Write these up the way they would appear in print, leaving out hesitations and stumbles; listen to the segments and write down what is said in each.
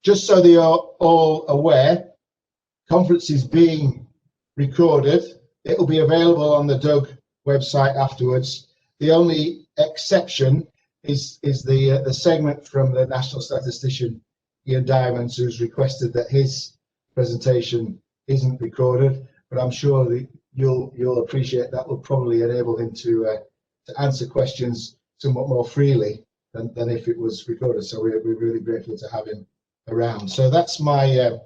just so they are all aware, conference is being recorded. It will be available on the Doug website afterwards. The only exception is the segment from the National Statistician, Ian Diamonds, who's requested that his presentation isn't recorded, but I'm sure that you'll appreciate that will probably enable him to answer questions somewhat more freely than if it was recorded. So we're really grateful to have him around. So that's my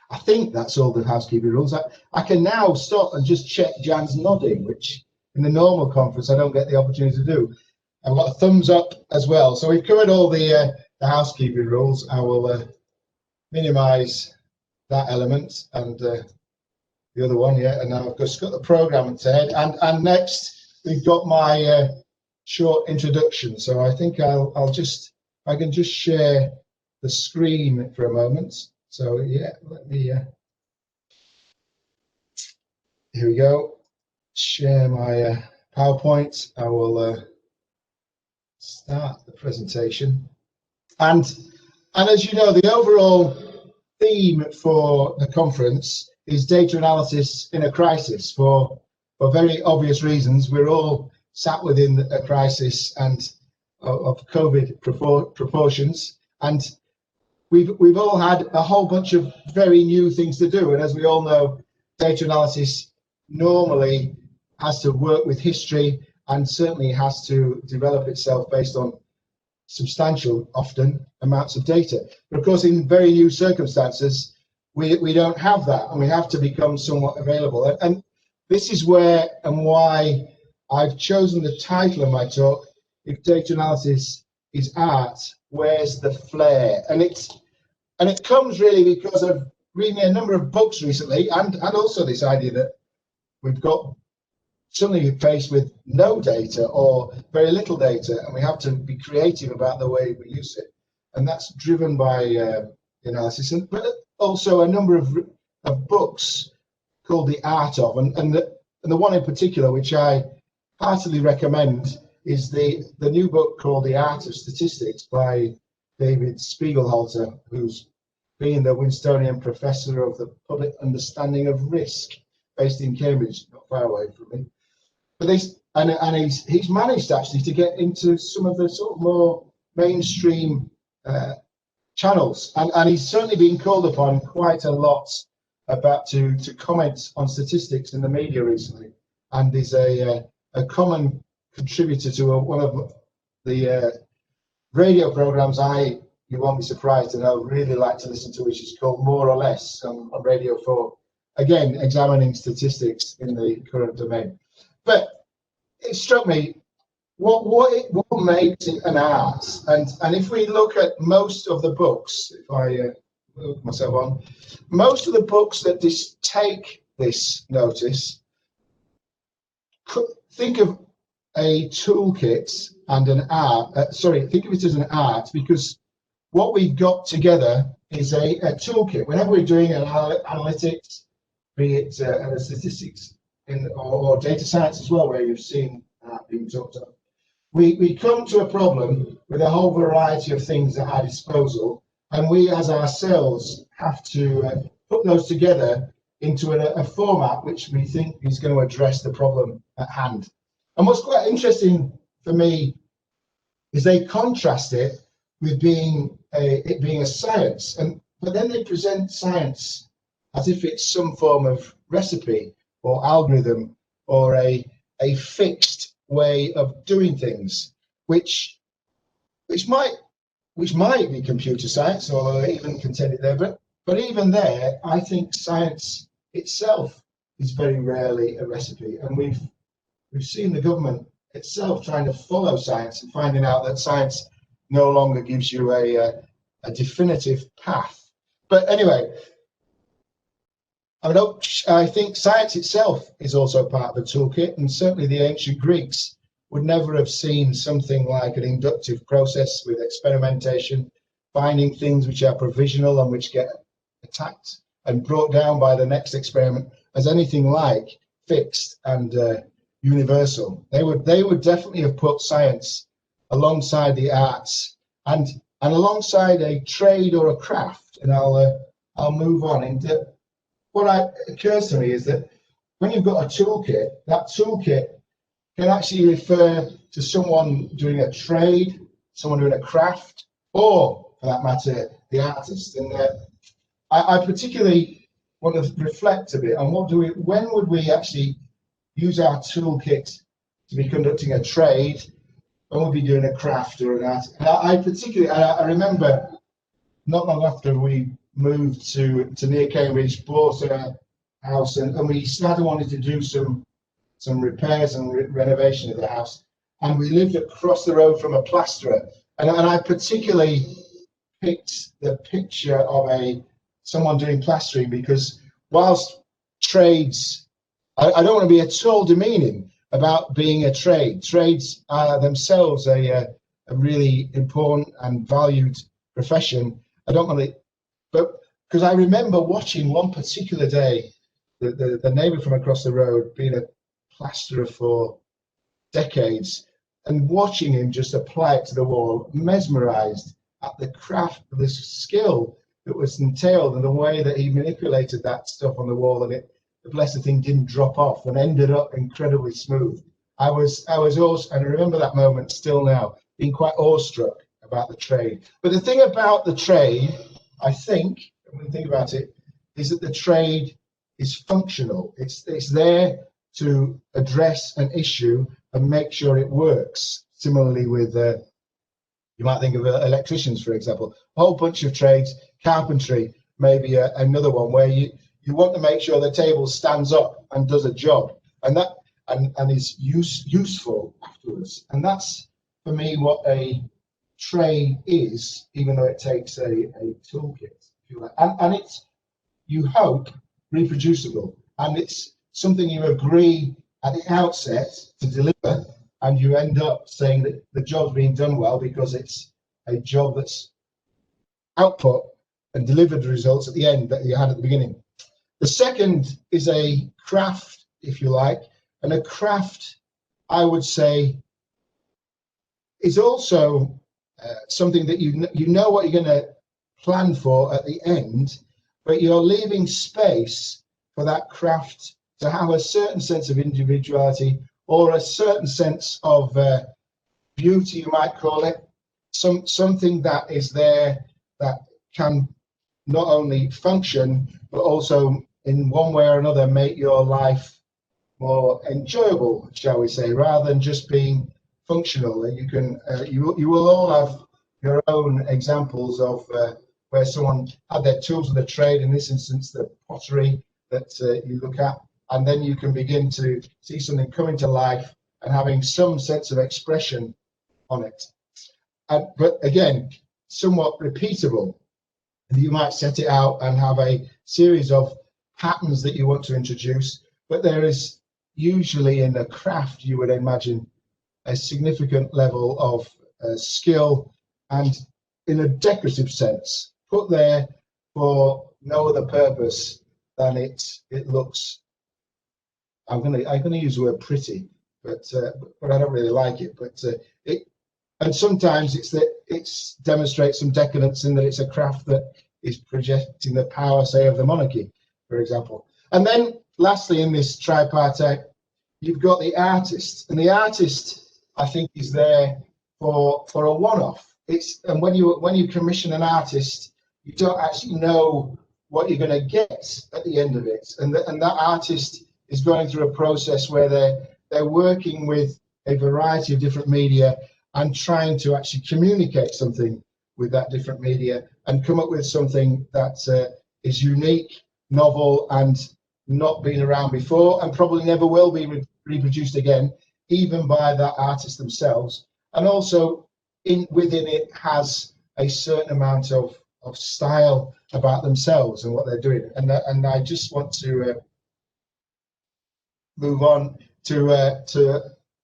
I think that's all the housekeeping rules. I can now stop and just check Jan's nodding, which in the normal conference I don't get the opportunity to do. I've got a thumbs up as well. So we've covered all the housekeeping rules. I will minimize that element and the other one, yeah. And now I've just got the program ahead. And next we've got my short introduction. So I think I can just share the screen for a moment. So yeah, let me, here we go, share my PowerPoint. I will start the presentation. And as you know, the overall theme for the conference is data analysis in a crisis for very obvious reasons. We're all sat within a crisis and of COVID proportions. And we've all had a whole bunch of very new things to do, and as we all know, data analysis normally has to work with history and certainly has to develop itself based on substantial, often, amounts of data. But of course, in very new circumstances, we don't have that, and we have to become somewhat available. And this is where and why I've chosen the title of my talk, If Data Analysis is Art, Where's the Flair? And it comes really because of reading a number of books recently, and also this idea that we've got suddenly faced with no data or very little data, and we have to be creative about the way we use it. And that's driven by analysis, but also a number of books called The Art of, and the one in particular which I heartily recommend is the new book called The Art of Statistics by David Spiegelhalter, who's been the Winstonian Professor of the Public Understanding of Risk, based in Cambridge, not far away from me. But he's managed actually to get into some of the sort of more mainstream channels, and he's certainly been called upon quite a lot to comment on statistics in the media recently, and is a common contributor to one of the radio programs you won't be surprised and I would really like to listen to, which is called More or Less on Radio 4, again examining statistics in the current domain. But it struck me what makes it an art, and if we look at most of the books, if I move myself on, most of the books that take this notice think of a toolkit and an art. Think of it as an art, because what we've got together is a toolkit. Whenever we're doing an analytics, be it statistics or data science as well, where you've seen being talked about, we come to a problem with a whole variety of things at our disposal, and we as ourselves have to put those together into a format which we think is going to address the problem at hand. And what's quite interesting for me is they contrast it with it being a science, but then they present science as if it's some form of recipe or algorithm or a fixed way of doing things, which might be computer science or even contained there, but even there, I think science itself is very rarely a recipe, and we've seen the government itself trying to follow science and finding out that science no longer gives you a definitive path. But anyway, I think science itself is also part of the toolkit, and certainly the ancient Greeks would never have seen something like an inductive process with experimentation, finding things which are provisional and which get attacked and brought down by the next experiment as anything like fixed and universal. They would definitely have put science alongside the arts, and and alongside a trade or a craft, and I'll move on into what occurs to me is that when you've got a toolkit, that toolkit can actually refer to someone doing a trade, someone doing a craft, or for that matter, the artist. And I particularly want to reflect a bit on when would we actually use our toolkit to be conducting a trade, when would we be doing a craft or an art. And I remember not long after we moved to near Cambridge, bought a house, and we started wanting to do some repairs and renovation of the house, and we lived across the road from a plasterer, and I particularly picked the picture of someone doing plastering, because whilst trades, I don't want to be at all demeaning about being a trade. Trades are themselves a really important and valued profession. I don't want to, but because I remember watching one particular day the neighbour from across the road being a plasterer for decades, and watching him just apply it to the wall, mesmerised at the craft, the skill that was entailed, and the way that he manipulated that stuff on the wall, and the blessed thing didn't drop off and ended up incredibly smooth. I was also, and I remember that moment still now, being quite awestruck about the trade. But the thing about the trade, I think, when we think about it, is that the trade is functional. It's there to address an issue and make sure it works. Similarly with, you might think of electricians, for example, a whole bunch of trades, carpentry, maybe another one, where you want to make sure the table stands up and does a job, and is useful afterwards. And that's, for me, what a trade is, even though it takes a toolkit, if you like. And it's, you hope, reproducible, and it's something you agree at the outset to deliver, and you end up saying that the job's being done well because it's a job that's output and delivered results at the end that you had at the beginning. The second is a craft, if you like, and a craft, I would say, is also something that you know what you're going to plan for at the end, but you're leaving space for that craft to have a certain sense of individuality, or a certain sense of beauty, you might call it, something that is there that can not only function, but also in one way or another make your life more enjoyable, shall we say, rather than just being functional. You can, you will all have your own examples of where someone had their tools of the trade, in this instance, the pottery that you look at, and then you can begin to see something coming to life and having some sense of expression on it. But again, somewhat repeatable. You might set it out and have a series of patterns that you want to introduce, but there is usually in a craft, you would imagine, a significant level of skill, and in a decorative sense, put there for no other purpose than it looks. I'm gonna use the word pretty, but I don't really like it. But and sometimes it demonstrates some decadence in that it's a craft that is projecting the power, say, of the monarchy, for example. And then lastly, in this tripartite, you've got the artist, and the artist, I think, is there for a one-off. And when you commission an artist, you don't actually know what you're going to get at the end of it, and that artist is going through a process where they're working with a variety of different media and trying to actually communicate something with that different media and come up with something that is unique, novel, and not been around before, and probably never will be reproduced again, even by that artist themselves. And also within it has a certain amount of style about themselves and what they're doing. And I just want to move on to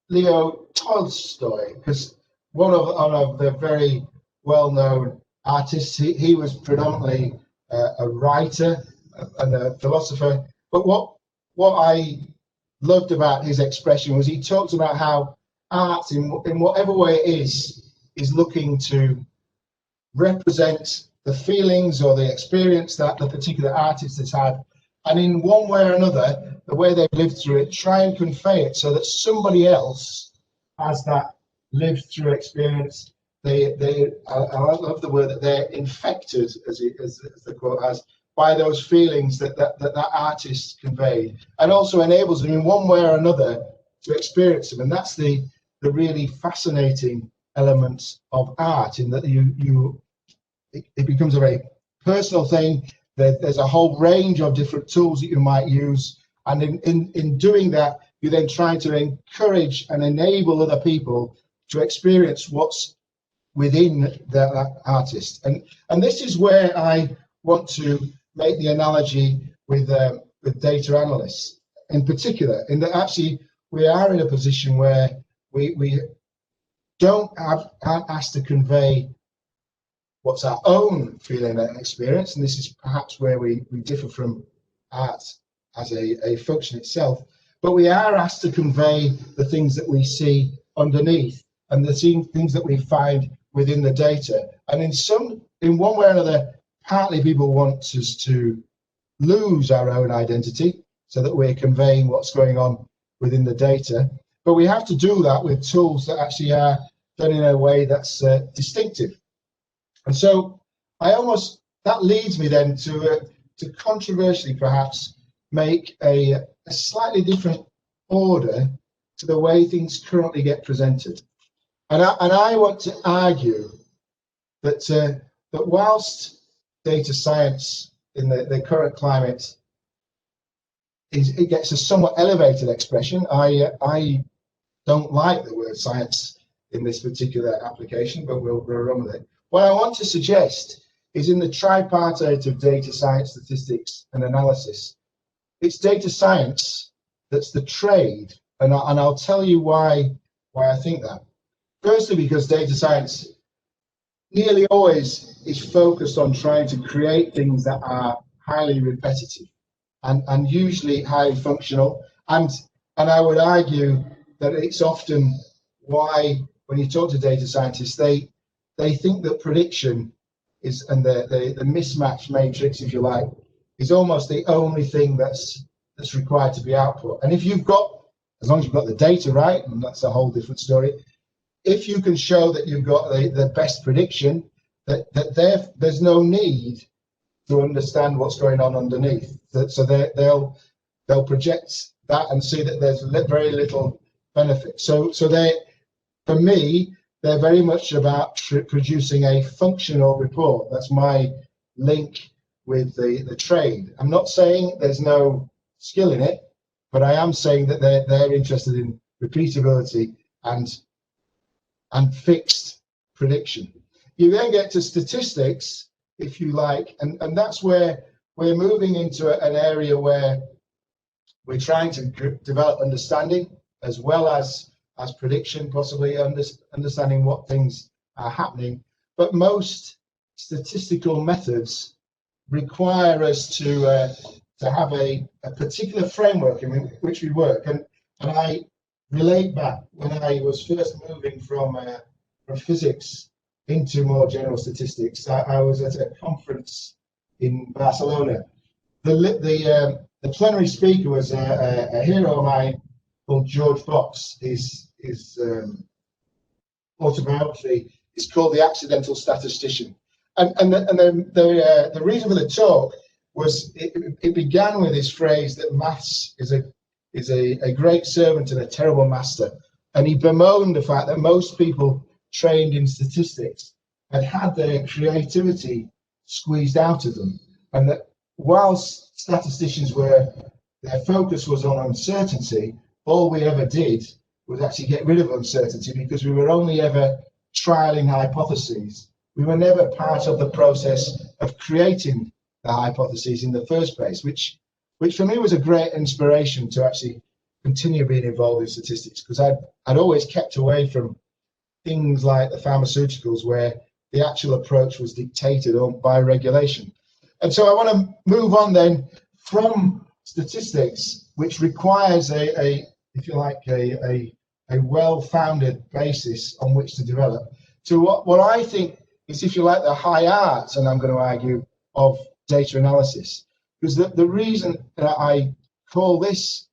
Leo Tolstoy, because one of the very well-known artists. He was predominantly a writer and a philosopher, but what I loved about his expression was he talked about how art, in whatever way it is looking to represent the feelings or the experience that the particular artist has had, and in one way or another, the way they've lived through it, try and convey it so that somebody else has that lived through experience. I love the word that they're infected, as the quote has, by those feelings that artist conveyed, and also enables them in one way or another to experience them. And that's the really fascinating element of art, in that it becomes a very personal thing. There's a whole range of different tools that you might use, and in doing that, you're then trying to encourage and enable other people to experience what's within that artist. And this is where I want to make the analogy with data analysts in particular, in that actually we are in a position where we aren't asked to convey what's our own feeling and experience, and this is perhaps where we differ from art as a function itself, but we are asked to convey the things that we see underneath and the things that we find within the data. And in one way or another, partly people want us to lose our own identity so that we're conveying what's going on within the data, but we have to do that with tools that actually are done in a way that's distinctive. And so that leads me then to controversially perhaps make a slightly different order to the way things currently get presented. And I want to argue that whilst data science in the current climate it gets a somewhat elevated expression, I don't like the word science in this particular application, but we'll run with it. What I want to suggest is, in the tripartite of data science, statistics, and analysis, it's data science that's the trade, and I'll tell you why I think that. Firstly, because data science nearly always is focused on trying to create things that are highly repetitive and usually highly functional, and I would argue that it's often why, when you talk to data scientists, they think that prediction is, and the mismatch matrix, if you like, is almost the only thing that's required to be output. And if you've got, as long as you've got the data right, and that's a whole different story, if you can show that you've got the best prediction, that there's no need to understand what's going on underneath. So they'll project that and see that there's very little benefit. So for me, they're very much about producing a functional report. That's my link with the trade. I'm not saying there's no skill in it, but I am saying that they're interested in repeatability and fixed prediction. You then get to statistics, if you like, and that's where we're moving into an area where we're trying to develop understanding as well as prediction, possibly understanding what things are happening. But most statistical methods require us to have a particular framework in which we work. And I relate back when I was first moving from physics into more general statistics. I was at a conference in Barcelona. The plenary speaker was a hero of mine called George Box. His autobiography is called The Accidental Statistician. And the reason for the talk was it began with his phrase that maths is a great servant and a terrible master. And he bemoaned the fact that most people trained in statistics had their creativity squeezed out of them, and that whilst statisticians their focus was on uncertainty, all we ever did was actually get rid of uncertainty, because we were only ever trialing hypotheses. We were never part of the process of creating the hypotheses in the first place, which for me was a great inspiration to actually continue being involved in statistics, because I'd always kept away from things like the pharmaceuticals, where the actual approach was dictated on by regulation. And so I want to move on then from statistics, which requires if you like, a well-founded basis on which to develop, to what I think is, if you like, the high art, and I'm going to argue, of data analysis. Because the reason that I call this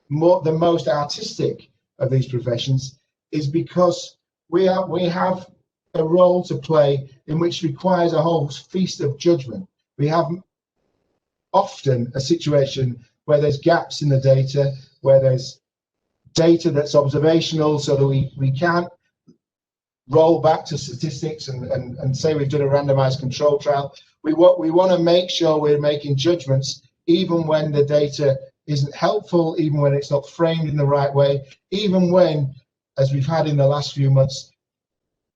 the most artistic of these professions is because we have a role to play in which requires a whole feast of judgment. We have often a situation where there's gaps in the data, where there's data that's observational, so that we can't roll back to statistics and say we've done a randomized control trial. We want to make sure we're making judgments even when the data isn't helpful, even when it's not framed in the right way, even when, as we've had in the last few months,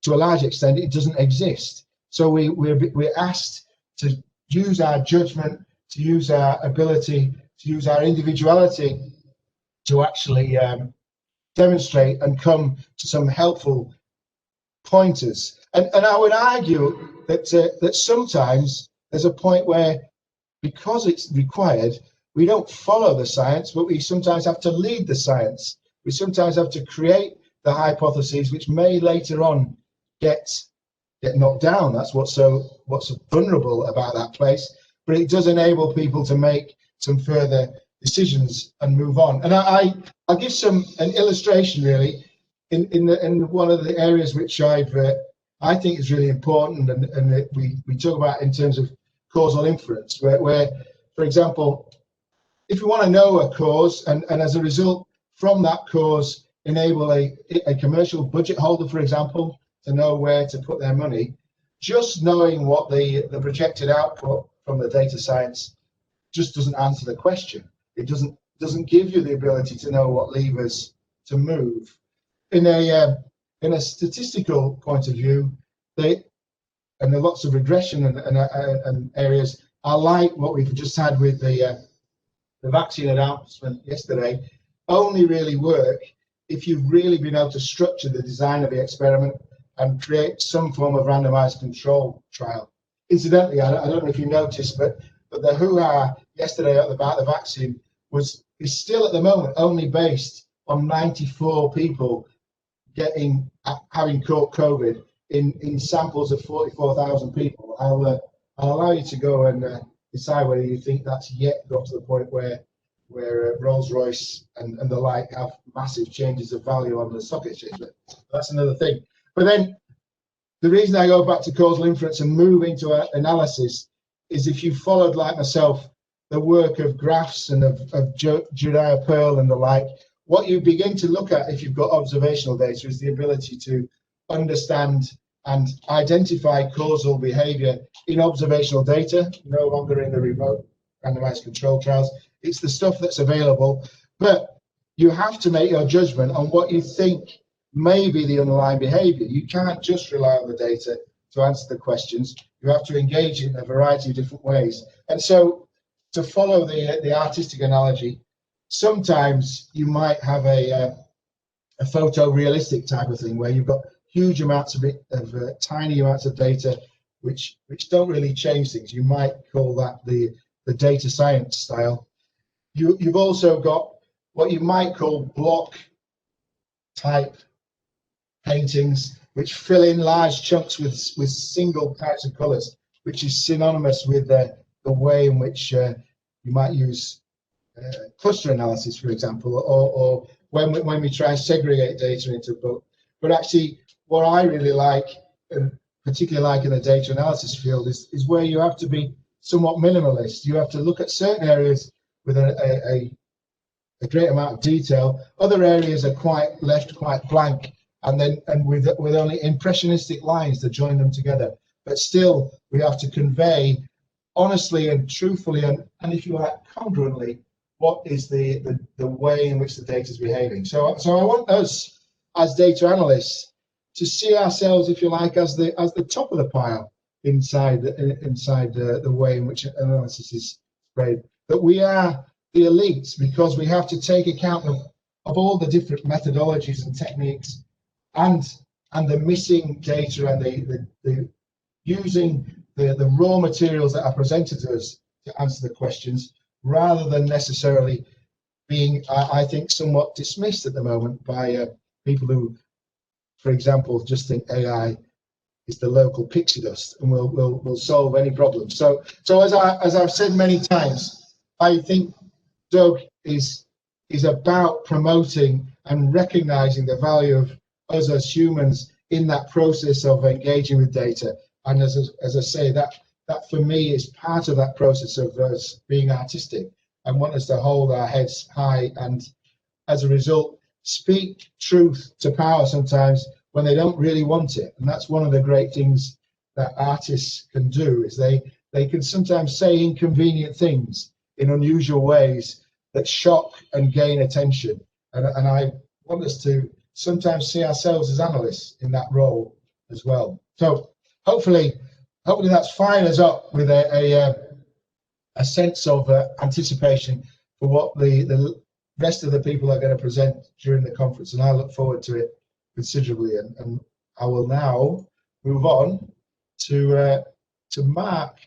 to a large extent, it doesn't exist. So we're asked to use our judgment, to use our ability, to use our individuality to actually demonstrate and come to some helpful pointers. And I would argue that sometimes there's a point where, because it's required, we don't follow the science, but we sometimes have to lead the science. We sometimes have to create the hypotheses which may later on get knocked down. That's what's so vulnerable about that place. But it does enable people to make some further decisions and move on. And I'll give an illustration really in one of the areas which I think is really important, and we talk about in terms of causal inference, where for example, if we want to know a cause and as a result from that cause enable a commercial budget holder, for example, to know where to put their money, just knowing what the projected output from the data science just doesn't answer the question. It doesn't give you the ability to know what levers to move. In a statistical point of view, and there are lots of regression and areas are like what we've just had with the vaccine announcement yesterday, only really work if you've really been able to structure the design of the experiment and create some form of randomized control trial. Incidentally, I don't know if you noticed, but the hoo-ha yesterday about the vaccine is still at the moment only based on 94 people having caught COVID in samples of 44,000 people. I'll allow you to go and decide whether you think that's yet got to the point where Rolls-Royce and the like have massive changes of value on the stock exchange. But that's another thing. But then the reason I go back to causal inference and move into analysis is, if you followed, like myself, the work of graphs and of Judea Pearl and the like, what you begin to look at if you've got observational data is the ability to understand and identify causal behavior in observational data, no longer in the remote randomized control trials. It's the stuff that's available, but you have to make your judgment on what you think may be the underlying behavior. You can't just rely on the data to answer the questions. You have to engage in a variety of different ways. And so, to follow the artistic analogy, sometimes you might have a photorealistic type of thing where you've got huge amounts of tiny amounts of data which don't really change things. You might call that the data science style. You've also got what you might call block type paintings, which fill in large chunks with single types of colors, which is synonymous with the way in which you might use cluster analysis, for example, or when we try and segregate data into bulk. But actually, what I really like, and particularly like in the data analysis field, is where you have to be somewhat minimalist. You have to look at certain areas with a great amount of detail. Other areas are left quite blank, and with only impressionistic lines to join them together. But still, we have to convey honestly and truthfully, and if you like, congruently, what is the way in which the data is behaving. So I want us as data analysts to see ourselves, if you like, as the top of the pile inside the way in which analysis is spread. That we are the elites because we have to take account of all the different methodologies and techniques and the missing data and the using the raw materials that are presented to us to answer the questions, rather than necessarily being, I think, somewhat dismissed at the moment by people who, for example, just think AI is the local pixie dust, and we'll solve any problem. So as I've said many times, I think Doug is about promoting and recognizing the value of us as humans in that process of engaging with data. And as I say, that for me is part of that process of us being artistic and want us to hold our heads high, and as a result speak truth to power sometimes when they don't really want it. And that's one of the great things that artists can do, is they can sometimes say inconvenient things in unusual ways that shock and gain attention. And I want us to sometimes see ourselves as analysts in that role as well. So hopefully that's fired us up with a sense of anticipation for what the rest of the people are going to present during the conference, and I look forward to it considerably. And I will now move on to Mark